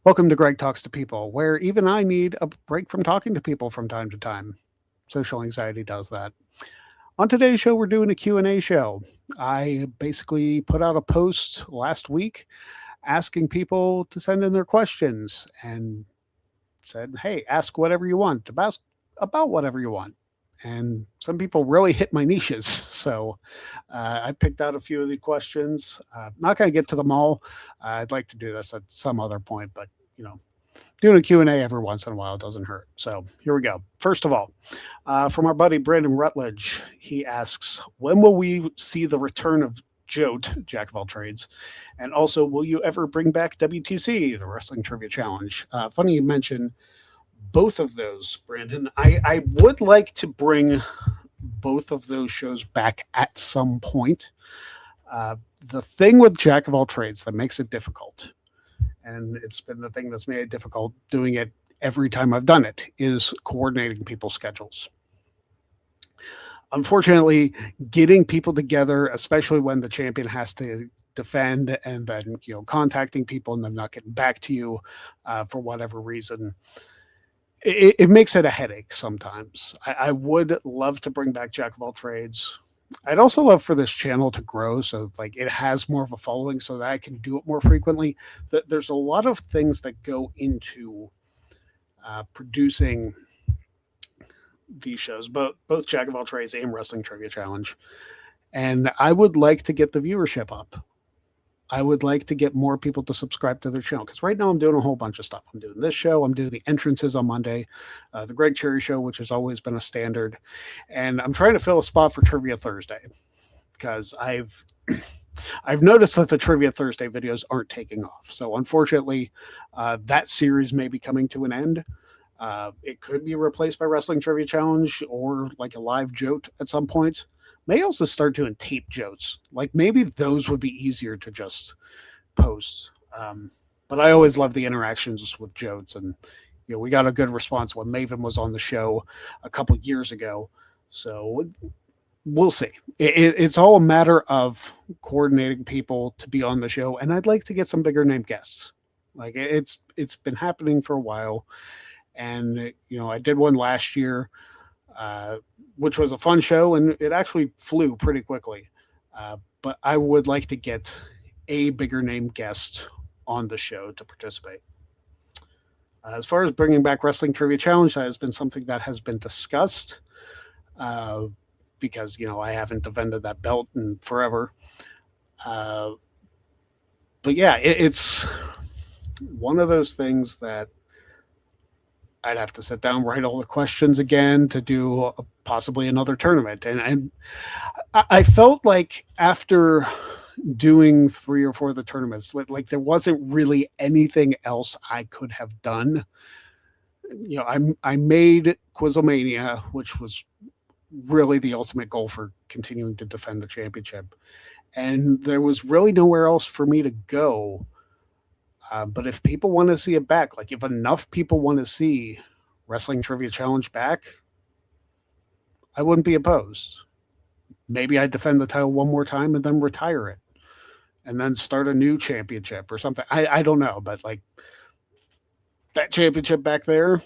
Welcome to Greg Talks to People, where even I need a break from talking to people from time to time. Social anxiety does that. On today's show, we're doing a Q&A show. I basically put out a post last week asking people to send in their questions and said, hey, ask whatever you want, about whatever you want. And some people really hit my niches. So I picked out a few of the questions. Not going to get to them all. I'd like to do this at some other point, but you know, doing a Q&A every once in a while doesn't hurt. So here we go. First of all, from our buddy Brandon Rutledge, he asks, when will we see the return of Jote, Jack of all trades? And also, will you ever bring back WTC, the Wrestling Trivia Challenge? Funny you mention both of those, Brandon. I would like to bring both of those shows back at some point. The thing with Jack of all trades that makes it difficult, and it's been the thing that's made it difficult doing it every time I've done it, is coordinating people's schedules. Unfortunately, getting people together, especially when the champion has to defend and then contacting people and them not getting back to you for whatever reason, it makes it a headache sometimes. I would love to bring back Jack of all trades. I'd also love for this channel to grow so like it has more of a following so that I can do it more frequently. There's a lot of things that go into producing these shows, both Jack of all trades and Wrestling Trivia Challenge. And I would like to get the viewership up. I would like to get more people to subscribe to their channel because right now I'm doing a whole bunch of stuff. I'm doing this show. I'm doing the entrances on Monday, the Greg Cherry Show, which has always been a standard, and I'm trying to fill a spot for Trivia Thursday because I've noticed that the Trivia Thursday videos aren't taking off. So unfortunately, that series may be coming to an end. It could be replaced by Wrestling Trivia Challenge or like a live joke at some point. May also start doing tape jokes. Like maybe those would be easier to just post. But I always love the interactions with jokes, and we got a good response when Maven was on the show a couple years ago. So we'll see. It's all a matter of coordinating people to be on the show, and I'd like to get some bigger name guests. Like it's been happening for a while, and I did one last year. Which was a fun show, and it actually flew pretty quickly. But I would like to get a bigger name guest on the show to participate. As far as bringing back Wrestling Trivia Challenge, that has been something that has been discussed because, I haven't defended that belt in forever. But yeah, it's one of those things that I'd have to sit down, write all the questions again to do possibly another tournament. And I felt like after doing 3 or 4 of the tournaments, like there wasn't really anything else I could have done. I made Quizlemania, which was really the ultimate goal for continuing to defend the championship. And there was really nowhere else for me to go. But if people want to see it back, like if enough people want to see Wrestling Trivia Challenge back, I wouldn't be opposed. Maybe I'd defend the title one more time and then retire it and then start a new championship or something. I don't know, but like that championship back there,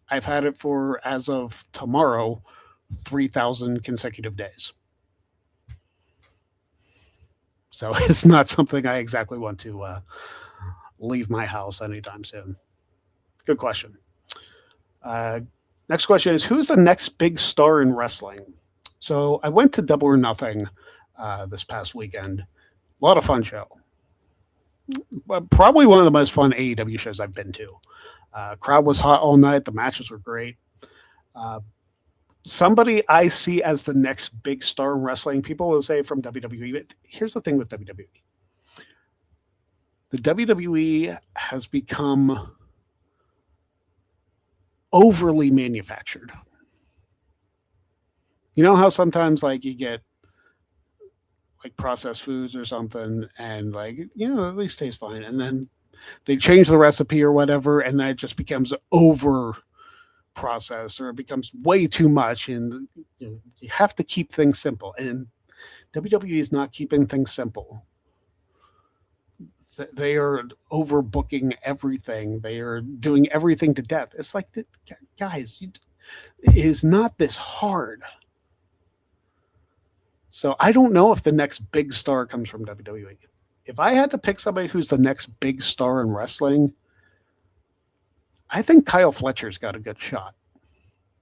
I've had it for, as of tomorrow, 3,000 consecutive days. So it's not something I exactly want to leave my house anytime soon. Good question. Next question is, who's the next big star in wrestling? So I went to Double or Nothing this past weekend. A lot of fun show. Probably one of the most fun AEW shows I've been to. Crowd was hot all night. The matches were great. Somebody I see as the next big star in wrestling, people will say from WWE. But here's the thing with WWE. The WWE has become overly manufactured. You know how sometimes like you get like processed foods or something and like, at least tastes fine. And then they change the recipe or whatever, and then it just becomes over processed or it becomes way too much. And you have to keep things simple. And WWE is not keeping things simple. They are overbooking everything. They are doing everything to death. It's like, guys, it is not this hard. So I don't know if the next big star comes from WWE. If I had to pick somebody who's the next big star in wrestling, I think Kyle Fletcher's got a good shot.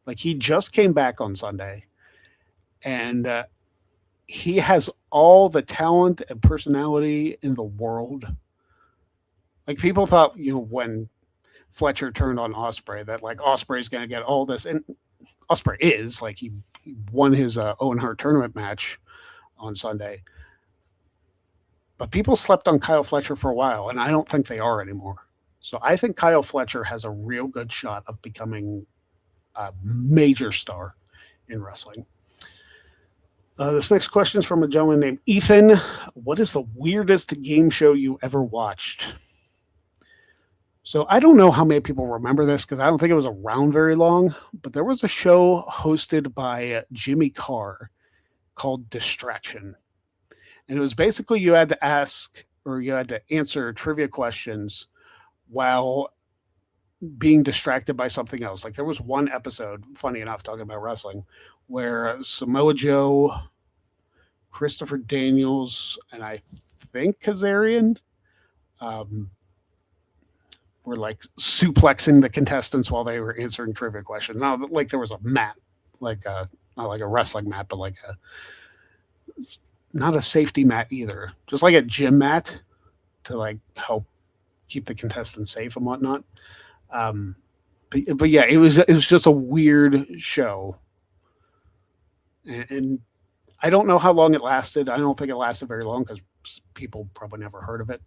Like, he just came back on Sunday, and he has all the talent and personality in the world. Like, people thought, when Fletcher turned on Ospreay, that like Ospreay's going to get all this, and Ospreay is like he won his Owen Hart tournament match on Sunday. But people slept on Kyle Fletcher for a while, and I don't think they are anymore. So I think Kyle Fletcher has a real good shot of becoming a major star in wrestling. This next question is from a gentleman named Ethan. What is the weirdest game show you ever watched? So I don't know how many people remember this because I don't think it was around very long, but there was a show hosted by Jimmy Carr called Distraction. And it was basically you had to ask or you had to answer trivia questions while being distracted by something else. Like, there was one episode, funny enough, talking about wrestling, where Samoa Joe, Christopher Daniels, and I think Kazarian were like suplexing the contestants while they were answering trivia questions. Now, like, there was a mat, like not like a wrestling mat, but like not a safety mat either, just like a gym mat to like help keep the contestants safe and whatnot. But yeah, it was just a weird show, and I don't know how long it lasted. I don't think it lasted very long because people probably never heard of it.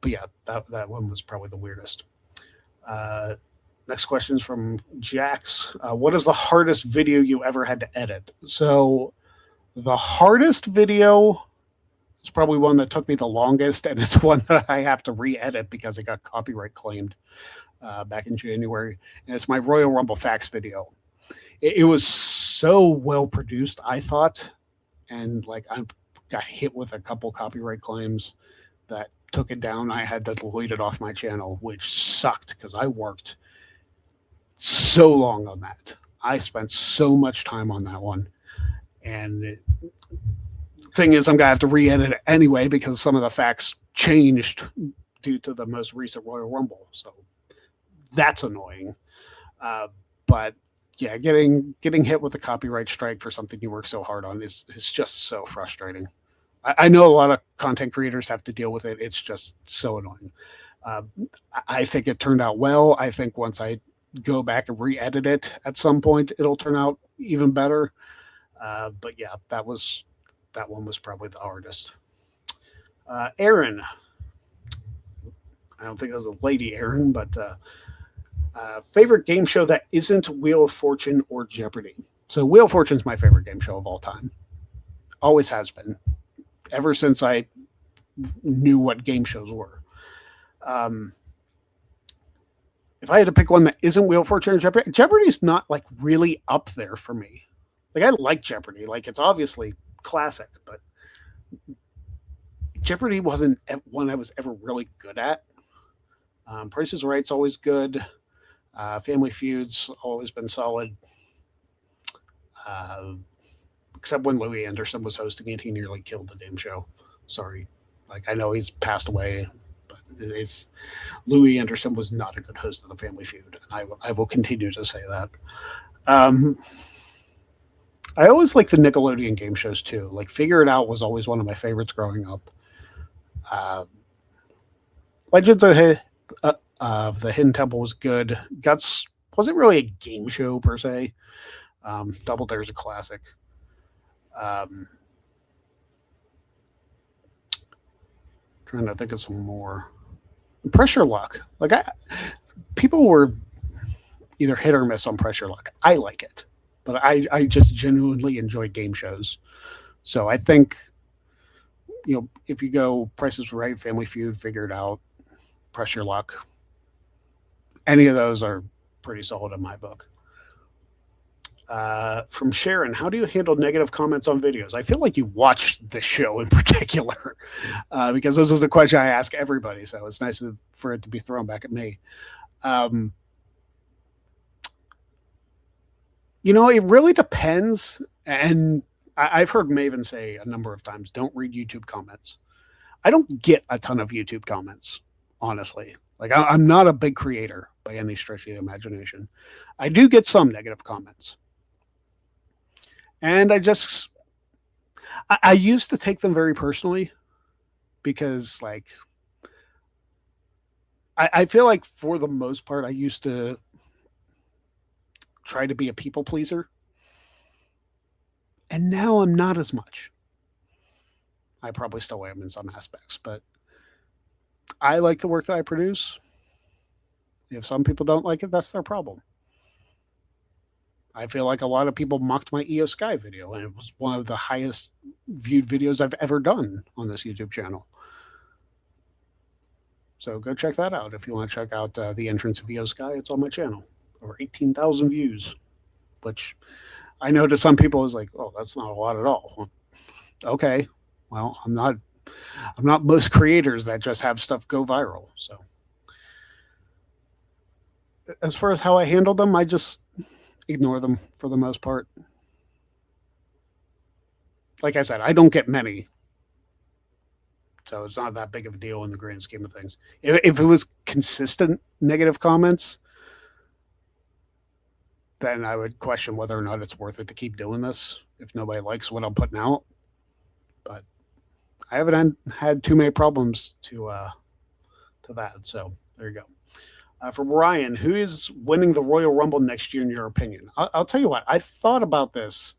But yeah, that one was probably the weirdest. Next question is from Jax. What is the hardest video you ever had to edit? So the hardest video is probably one that took me the longest, and it's one that I have to re-edit because it got copyright claimed back in January. And it's my Royal Rumble facts video. It was so well produced, I thought, and like I got hit with a couple copyright claims that took it down. I had to delete it off my channel, which sucked because I worked so long on that. I spent so much time on that one. And the thing is, I'm going to have to re-edit it anyway because some of the facts changed due to the most recent Royal Rumble. So that's annoying. But yeah, getting hit with a copyright strike for something you work so hard on is just so frustrating. I know a lot of content creators have to deal with it. It's just so annoying. I think it turned out well. I think once I go back and re-edit it at some point, it'll turn out even better. But yeah, that one was probably the hardest. Aaron, I don't think that's a lady, Aaron, but favorite game show that isn't Wheel of Fortune or Jeopardy. So Wheel of Fortune is my favorite game show of all time. Always has been. Ever since I knew what game shows were. If I had to pick one that isn't Wheel of Fortune or Jeopardy, Jeopardy's not like really up there for me. Like, I like Jeopardy. Like, it's obviously classic, but Jeopardy wasn't one I was ever really good at. Price is Right's always good. Family Feud's always been solid. Except when Louis Anderson was hosting it, he nearly killed the damn show. Sorry. Like, I know he's passed away, but Louis Anderson was not a good host of the Family Feud. And I will continue to say that. I always like the Nickelodeon game shows too. Like, Figure It Out was always one of my favorites growing up. Legends of the Hidden Temple was good. Guts wasn't really a game show per se. Double Dare's a classic. Trying to think of some more. Pressure Luck. Like, people were either hit or miss on Pressure Luck. I like it, but I just genuinely enjoy game shows. So I think, if you go Price is Right, Family Feud, Figure It Out, Pressure Luck, any of those are pretty solid in my book. From Sharon, how do you handle negative comments on videos? I feel like you watched this show in particular because this is a question I ask everybody. So it's nice for it to be thrown back at me. Um, it really depends. And I've heard Maven say a number of times, don't read YouTube comments. I don't get a ton of YouTube comments, honestly. Like, I'm not a big creator by any stretch of the imagination. I do get some negative comments. And I used to take them very personally because, like, I feel like for the most part, I used to try to be a people pleaser. And now I'm not as much. I probably still am in some aspects, but I like the work that I produce. If some people don't like it, that's their problem. I feel like a lot of people mocked my EO Sky video, and it was one of the highest viewed videos I've ever done on this YouTube channel. So go check that out. If you want to check out the entrance of EO Sky, it's on my channel. Over 18,000 views, which I know to some people is like, oh, that's not a lot at all. Well, okay. Well, I'm not most creators that just have stuff go viral. So as far as how I handle them, I just ignore them for the most part. Like I said, I don't get many. So it's not that big of a deal in the grand scheme of things. If it was consistent negative comments, then I would question whether or not it's worth it to keep doing this if nobody likes what I'm putting out. But I haven't had too many problems to that. So there you go. For Ryan, who is winning the Royal Rumble next year in your opinion? I'll tell you what, I thought about this.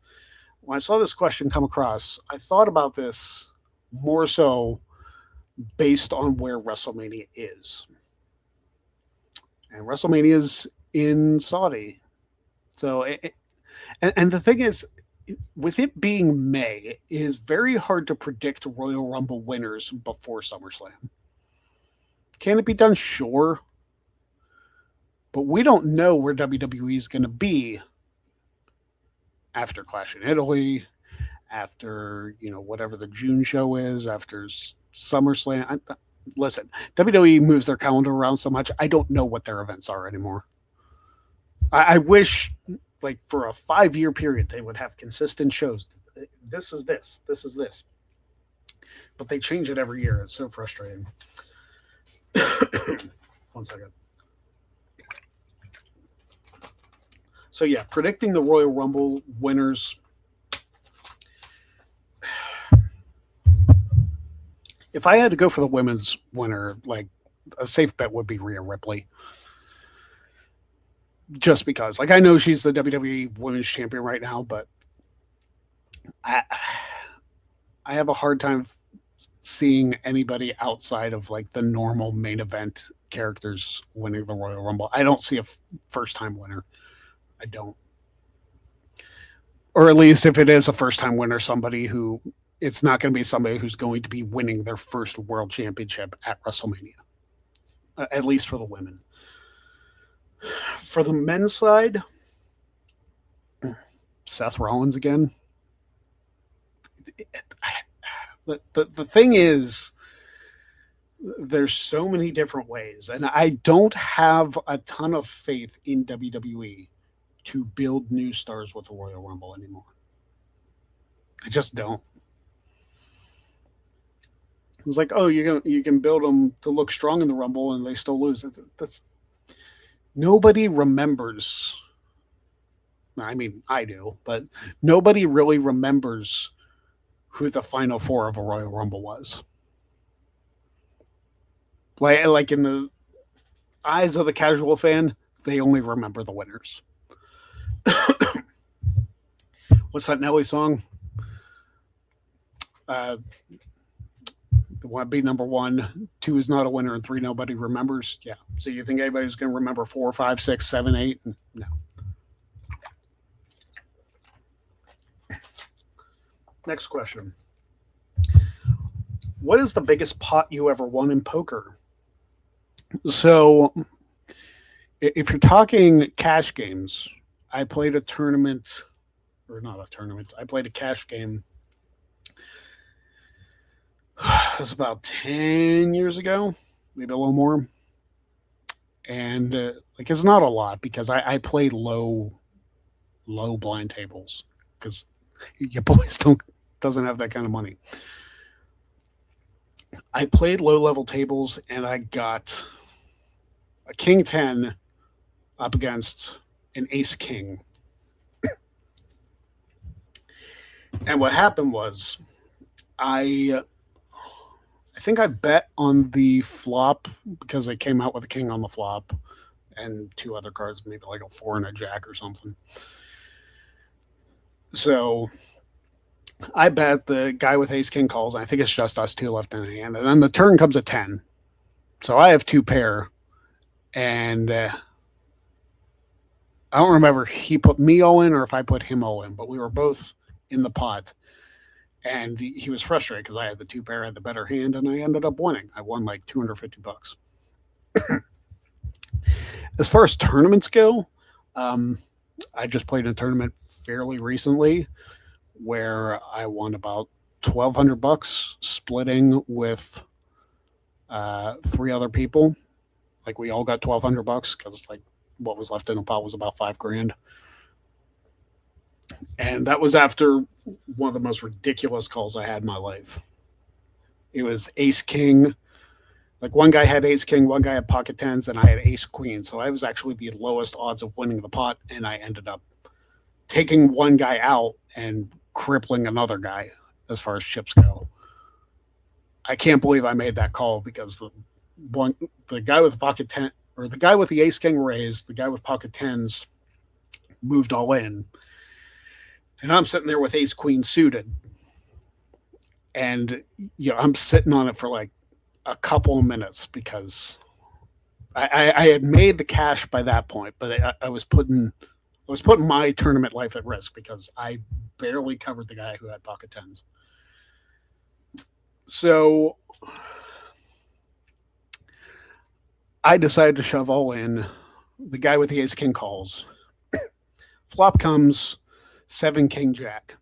When I saw this question come across, I thought about this more so based on where WrestleMania is. And WrestleMania is in Saudi. So, and the thing is, with it being May, it is very hard to predict Royal Rumble winners before SummerSlam. Can it be done? Sure. But we don't know where WWE is going to be after Clash in Italy, after, whatever the June show is, after SummerSlam. Listen, WWE moves their calendar around so much, I don't know what their events are anymore. I wish, like, for a 5-year period, they would have consistent shows. This is this. This is this. But they change it every year. It's so frustrating. 1 second. So, yeah, predicting the Royal Rumble winners. If I had to go for the women's winner, like, a safe bet would be Rhea Ripley. Just because, like, I know she's the WWE Women's Champion right now, but I have a hard time seeing anybody outside of, like, the normal main event characters winning the Royal Rumble. I don't see a first-time winner. I don't. Or at least if it is a first-time winner, it's not going to be somebody who's going to be winning their first world championship at WrestleMania, at least for the women. For the men's side, Seth Rollins again. The thing is, there's so many different ways, and I don't have a ton of faith in WWE to build new stars with the Royal Rumble anymore. I just don't. It's like, oh, you can build them to look strong in the Rumble, and they still lose. That's nobody remembers. I mean, I do, but nobody really remembers who the final four of a Royal Rumble was. Like in the eyes of the casual fan, they only remember the winners. What's that Nelly song? Want to be number 1, 2 is not a winner, and 3 nobody remembers. Yeah. So you think anybody's going to remember 4, 5, 6, 7, 8? No. Next question. What is the biggest pot you ever won in poker? So if you're talking cash games, I played a tournament, or not a tournament. I played a cash game. It was about 10 years ago, maybe a little more. And like it's not a lot because I play low blind tables because your boys don't doesn't have that kind of money. I played low level tables and I got a king 10 up against an ace king. And what happened was I I think I bet on the flop because they came out with a king on the flop and two other cards, maybe like a four and a jack or something. So I bet the guy with ace king calls. I think it's just us two left in the hand, and then the turn comes at 10. So I have two pair, and I don't remember he put me all in or if I put him all in, but we were both in the pot. And he was frustrated because I had the two pair, had the better hand, and I ended up winning. I won like $250. As far as tournaments go, I just played in a tournament fairly recently where I won about $1,200 splitting with three other people. Like we all got $1,200 because like what was left in the pot was about $5,000. And that was after one of the most ridiculous calls I had in my life. It was ace king. Like one guy had ace king, one guy had pocket tens, and I had ace queen. So I was actually the lowest odds of winning the pot, and I ended up taking one guy out and crippling another guy as far as chips go. I can't believe I made that call because the guy with the pocket ten or the guy with the ace king raised, the guy with pocket tens moved all in. And I'm sitting there with ace queen suited. And I'm sitting on it for like a couple of minutes because I had made the cash by that point, but I was putting my tournament life at risk because I barely covered the guy who had pocket tens. So I decided to shove all in. The guy with the ace king calls. Flop comes 7 king jack.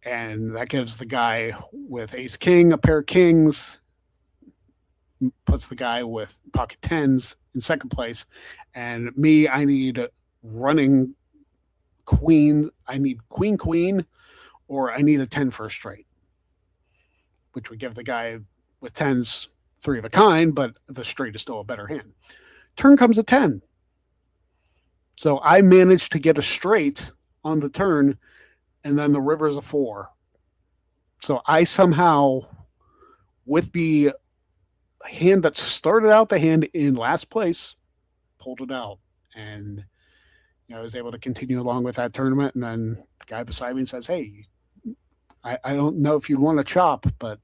And that gives the guy with ace king a pair of kings, puts the guy with pocket tens in second place. And me, I need running queen. I need queen, queen, or I need a 10 for a straight, which would give the guy with tens three of a kind, but the straight is still a better hand. Turn comes at 10. So I managed to get a straight on the turn, and then the river's a 4. So I somehow, with the hand that started out the hand in last place, pulled it out. And I was able to continue along with that tournament. And then the guy beside me says, hey, I don't know if you'd want to chop, but,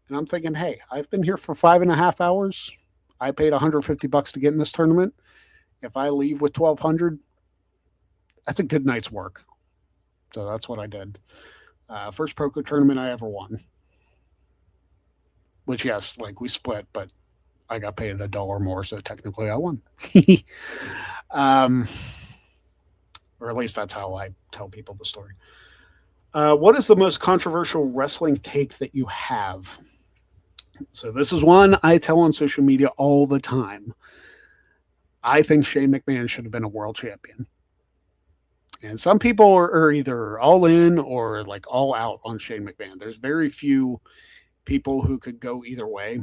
and I'm thinking, hey, I've been here for 5.5 hours. I paid $150 to get in this tournament. If I leave with 1,200, that's a good night's work. So that's what I did. First poker tournament I ever won. Which, yes, like we split, but I got paid $1 more, so technically I won. Or at least that's how I tell people the story. What is the most controversial wrestling take that you have? So this is one I tell on social media all the time. I think Shane McMahon should have been a world champion. And some people are either all in or like all out on Shane McMahon. There's very few people who could go either way.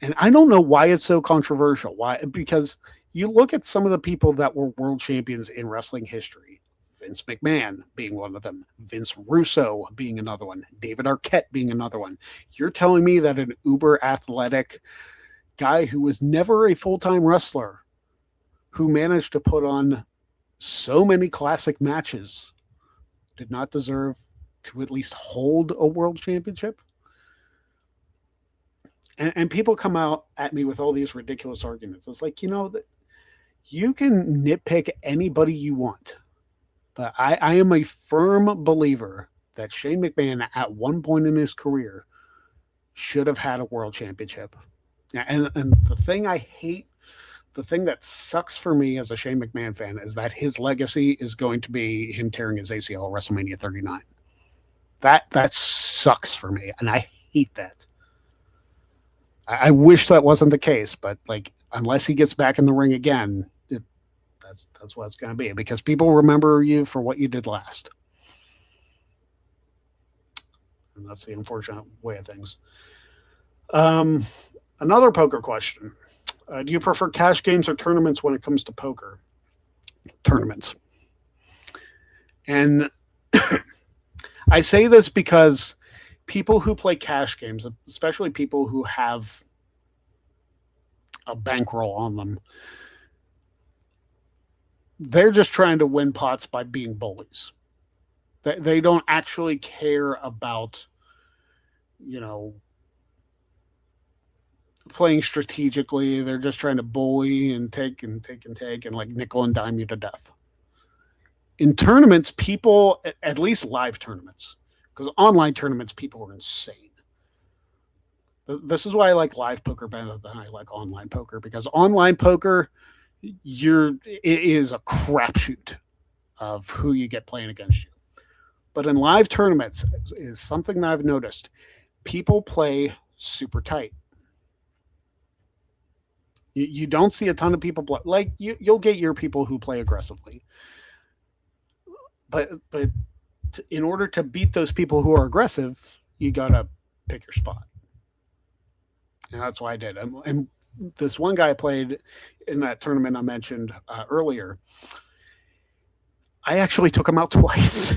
And I don't know why it's so controversial. Why? Because you look at some of the people that were world champions in wrestling history. Vince McMahon being one of them. Vince Russo being another one. David Arquette being another one. You're telling me that an uber athletic guy who was never a full-time wrestler who managed to put on so many classic matches did not deserve to at least hold a world championship? And people come out at me with all these ridiculous arguments. It's like, that you can nitpick anybody you want. But I am a firm believer that Shane McMahon at one point in his career should have had a world championship. And the thing I hate the thing that sucks for me as a Shane McMahon fan is that his legacy is going to be him tearing his ACL at WrestleMania 39. That sucks for me, and I hate that. I wish that wasn't the case, but like unless he gets back in the ring again, that's what it's going to be, because people remember you for what you did last. And that's the unfortunate way of things. Another poker question. Do you prefer cash games or tournaments when it comes to poker? Tournaments. And I say this because people who play cash games, especially people who have a bankroll on them, they're just trying to win pots by being bullies. They don't actually care about, playing strategically. They're just trying to bully and take and like nickel and dime you to death. In tournaments, people, at least live tournaments, because online tournaments, people are insane. This is why I like live poker better than I like online poker, because online poker, it is a crapshoot of who you get playing against you. But in live tournaments is something that I've noticed. People play super tight. You don't see a ton of people play. Like you'll get your people who play aggressively. But in order to beat those people who are aggressive, you got to pick your spot. And that's why I did. And this one guy played in that tournament I mentioned earlier. I actually took him out twice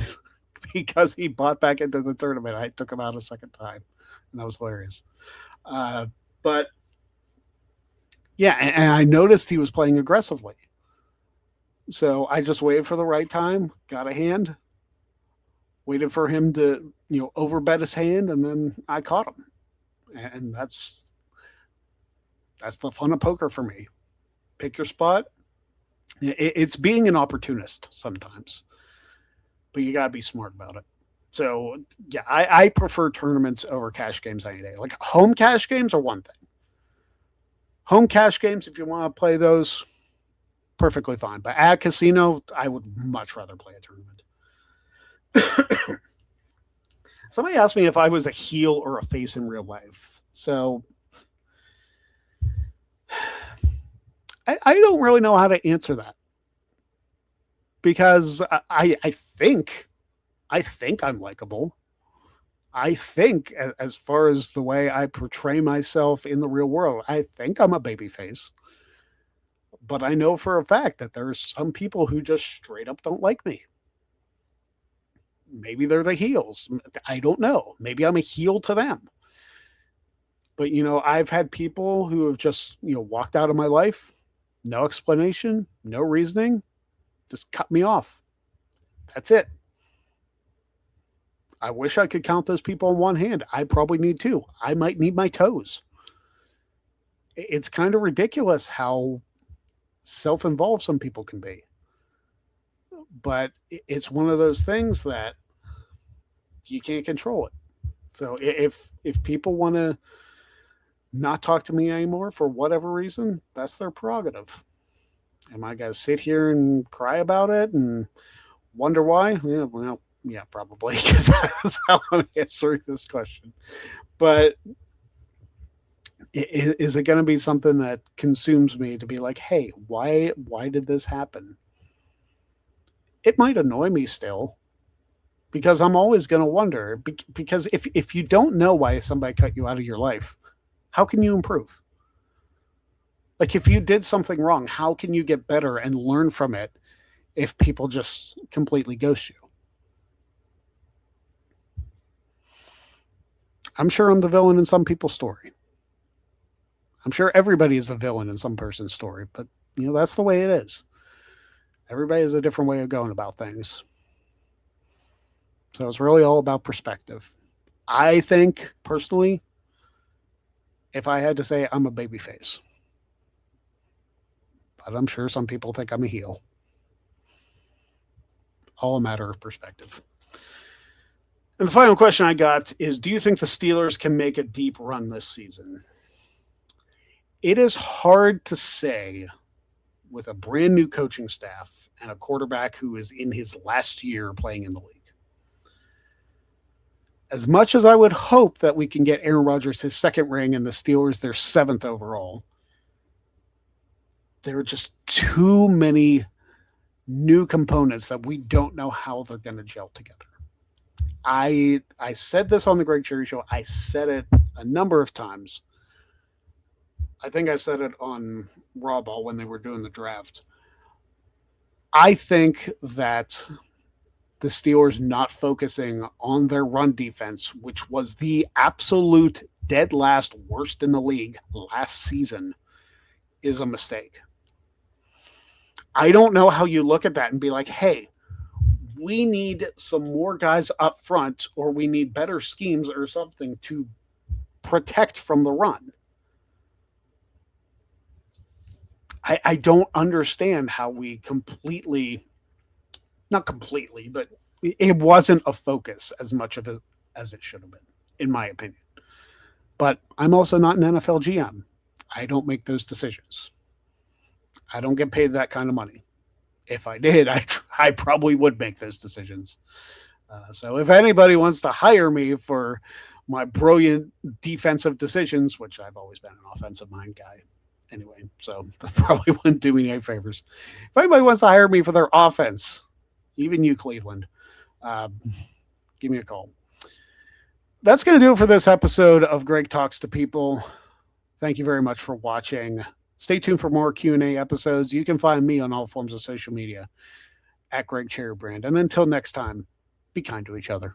because he bought back into the tournament. I took him out a second time, and that was hilarious. But yeah, and I noticed he was playing aggressively. So I just waited for the right time, got a hand, waited for him to, overbet his hand, and then I caught him. And that's the fun of poker for me. Pick your spot. It's being an opportunist sometimes, but you got to be smart about it. So, yeah, I prefer tournaments over cash games any day. Like home cash games are one thing. Home cash games, if you want to play those, perfectly fine. But at a casino, I would much rather play a tournament. Somebody asked me if I was a heel or a face in real life. So I don't really know how to answer that, because I think I'm likable. I think, as far as the way I portray myself in the real world, I think I'm a babyface. But I know for a fact that there's some people who just straight up don't like me. Maybe they're the heels. I don't know. Maybe I'm a heel to them. But, I've had people who have just, walked out of my life. No explanation, no reasoning, just cut me off. That's it. I wish I could count those people on one hand. I probably need two. I might need my toes. It's kind of ridiculous how self-involved some people can be. But it's one of those things that you can't control it. So if people want to not talk to me anymore for whatever reason, that's their prerogative. Am I going to sit here and cry about it and wonder why? Yeah, well, yeah, probably, because that's how I'm answering this question. But is it going to be something that consumes me to be like, hey, why did this happen? It might annoy me still, because I'm always going to wonder, because if you don't know why somebody cut you out of your life, how can you improve? Like if you did something wrong, how can you get better and learn from it if people just completely ghost you? I'm sure I'm the villain in some people's story. I'm sure everybody is the villain in some person's story, but that's the way it is. Everybody has a different way of going about things. So it's really all about perspective. I think personally, if I had to say, I'm a babyface. But I'm sure some people think I'm a heel. All a matter of perspective. And the final question I got is, do you think the Steelers can make a deep run this season? It is hard to say with a brand new coaching staff and a quarterback who is in his last year playing in the league. As much as I would hope that we can get Aaron Rodgers his second ring and the Steelers their 7th overall, there are just too many new components that we don't know how they're going to gel together. I said this on the Greg Cherry Show. I said it a number of times. I think I said it on Raw Ball when they were doing the draft. I think that the Steelers not focusing on their run defense, which was the absolute dead last worst in the league last season, is a mistake. I don't know how you look at that and be like, hey, we need some more guys up front, or we need better schemes or something to protect from the run. I don't understand how we not completely, but it wasn't a focus as much of it as it should have been, in my opinion. But I'm also not an NFL GM. I don't make those decisions. I don't get paid that kind of money. If I did, I probably would make those decisions. So if anybody wants to hire me for my brilliant defensive decisions, which I've always been an offensive mind guy anyway, so that probably wouldn't do me any favors. If anybody wants to hire me for their offense, even you, Cleveland, give me a call. That's going to do it for this episode of Greg Talks to People. Thank you very much for watching. Stay tuned for more Q&A episodes. You can find me on all forms of social media at Greg Cherry Brand. And until next time, be kind to each other.